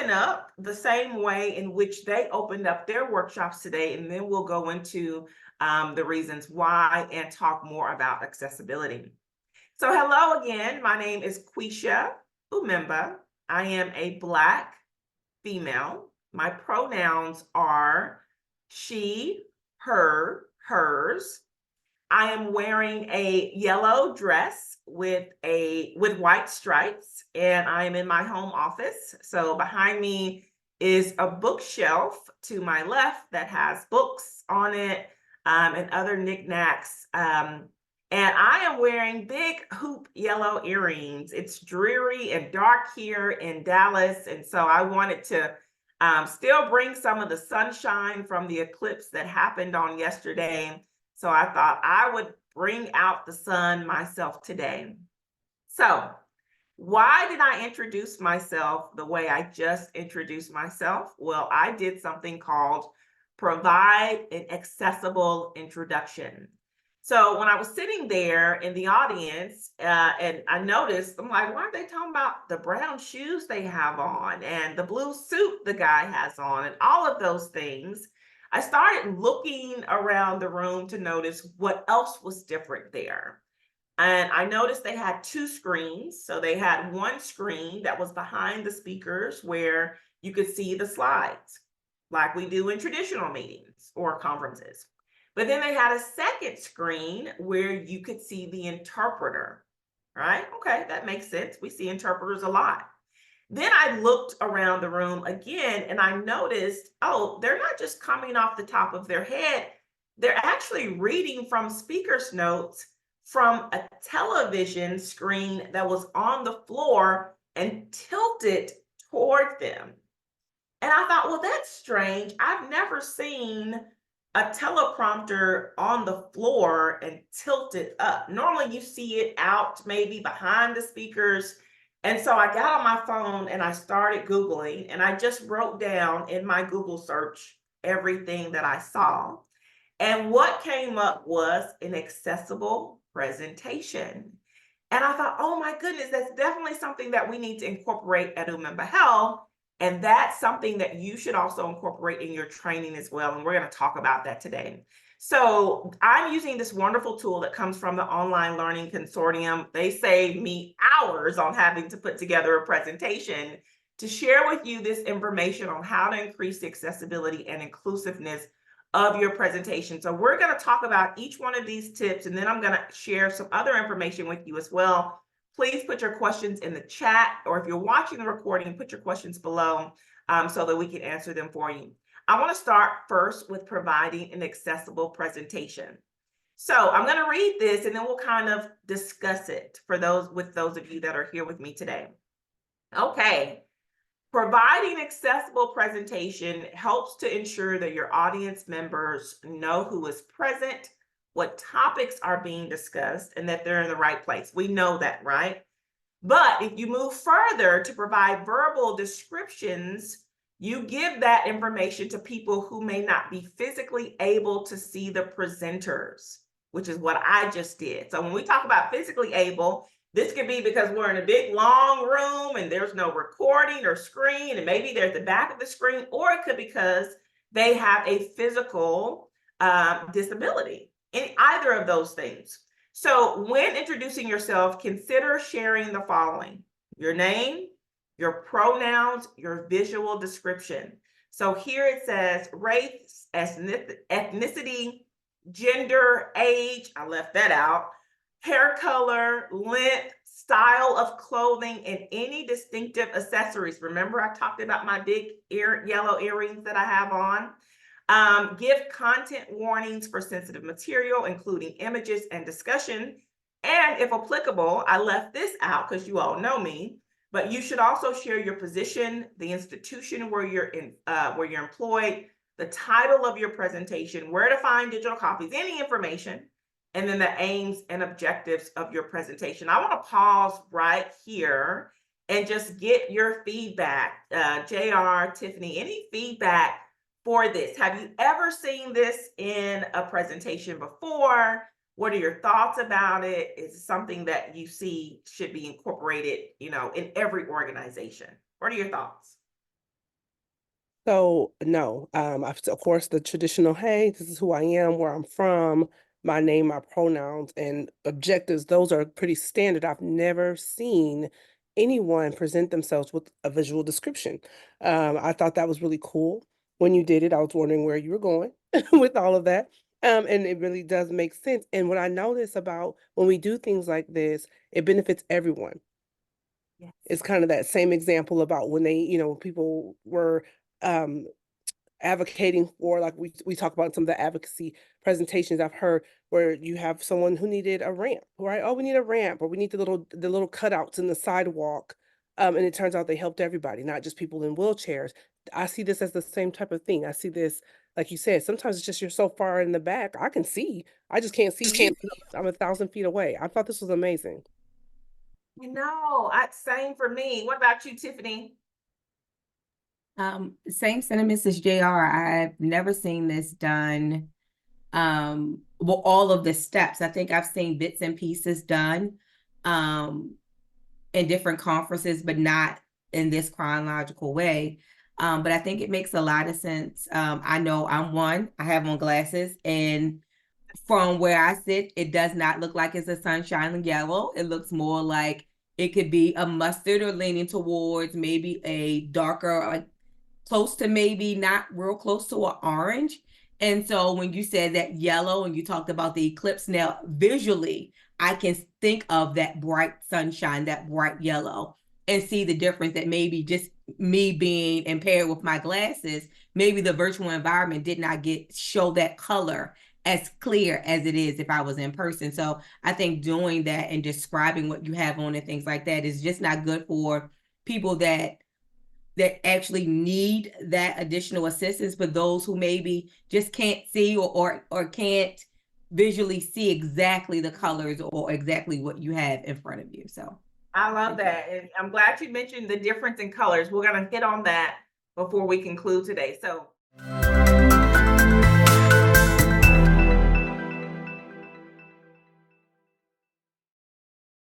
open up the same way in which they opened up their workshops today, and then we'll go into the reasons why and talk more about accessibility. So hello again, my name is Quisha Umemba. I am a Black female. My pronouns are she, her, hers. I am wearing a yellow dress with white stripes, and I am in my home office. So behind me is a bookshelf to my left that has books on it, and other knickknacks. And I am wearing big hoop yellow earrings. It's dreary and dark here in Dallas, and so I wanted to still bring some of the sunshine from the eclipse that happened on yesterday. So I thought I would bring out the sun myself today. So why did I introduce myself the way I just introduced myself? Well, I did something called provide an accessible introduction. So when I was sitting there in the audience, and I noticed, I'm like, why are they talking about the brown shoes they have on and the blue suit the guy has on and all of those things? I started looking around the room to notice what else was different there. And I noticed they had two screens. So they had one screen that was behind the speakers where you could see the slides, like we do in traditional meetings or conferences. But then they had a second screen where you could see the interpreter, right? Okay, that makes sense. We see interpreters a lot. Then I looked around the room again and I noticed, oh, they're not just coming off the top of their head, they're actually reading from speaker's notes from a television screen that was on the floor and tilted toward them. And I thought, well, that's strange. I've never seen a teleprompter on the floor and tilted up. Normally you see it out maybe behind the speakers. And so I got on my phone and I started Googling, and I just wrote down in my Google search everything that I saw. And what came up was an accessible presentation. And I thought, oh my goodness, that's definitely something that we need to incorporate at Umemba Health. And that's something that you should also incorporate in your training as well. And we're going to talk about that today. So I'm using this wonderful tool that comes from the Online Learning Consortium. They saved me hours on having to put together a presentation to share with you this information on how to increase the accessibility and inclusiveness of your presentation. So we're going to talk about each one of these tips, and then I'm going to share some other information with you as well. Please put your questions in the chat, or if you're watching the recording, put your questions below so that we can answer them for you. I want to start first with providing an accessible presentation. So I'm going to read this and then we'll kind of discuss it for those of you that are here with me today. Okay. Providing accessible presentation helps to ensure that your audience members know who is present, what topics are being discussed, and that they're in the right place. We know that, right? But if you move further to provide verbal descriptions, you give that information to people who may not be physically able to see the presenters, which is what I just did. So when we talk about physically able, this could be because we're in a big long room and there's no recording or screen, and maybe they're at the back of the screen, or it could be because they have a physical disability. In either of those things. So when introducing yourself, consider sharing the following: your name, your pronouns, your visual description. So here it says race, ethnicity, gender, age, I left that out, hair color, length, style of clothing, and any distinctive accessories. Remember, I talked about my big yellow earrings that I have on. Give content warnings for sensitive material, including images and discussion. And if applicable, I left this out because you all know me, but you should also share your position, the institution where you're employed, the title of your presentation, where to find digital copies, any information, and then the aims and objectives of your presentation. I want to pause right here and just get your feedback. JR, Tiffany, any feedback for this? Have you ever seen this in a presentation before? What are your thoughts about it? Is it something that you see should be incorporated, in every organization? What are your thoughts? So no, of course the traditional, hey, this is who I am, where I'm from, my name, my pronouns, and objectives, those are pretty standard. I've never seen anyone present themselves with a visual description. I thought that was really cool. When you did it, I was wondering where you were going with all of that. And it really does make sense. And what I notice about when we do things like this, it benefits everyone. Yes. It's kind of that same example about when people were um advocating for, like we talk about some of the advocacy presentations I've heard, where you have someone who needed a ramp, right? Oh, we need a ramp, or we need the little cutouts in the sidewalk. And it turns out they helped everybody, not just people in wheelchairs. I see this as the same type of thing. I see this, like you said, sometimes it's just you're so far in the back, I can see. I just can't see you. I'm 1,000 feet away. I thought this was amazing. Same for me. What about you, Tiffany? Same sentiments as JR. I've never seen this done. Well, all of the steps. I think I've seen bits and pieces done um in different conferences, but not in this chronological way. But I think it makes a lot of sense. I know I have on glasses, and from where I sit, it does not look like it's a sunshine yellow. It looks more like it could be a mustard or leaning towards maybe a darker, like close to maybe not real close to an orange. And so when you said that yellow and you talked about the eclipse, now visually, I can think of that bright sunshine, that bright yellow, and see the difference that maybe just me being impaired with my glasses, maybe the virtual environment did not show that color as clear as it is if I was in person. So I think doing that and describing what you have on and things like that is just not good for people that actually need that additional assistance, but those who maybe just can't see or can't visually see exactly the colors or exactly what you have in front of you. So I love that. And I'm glad you mentioned the difference in colors. We're going to hit on that before we conclude today. So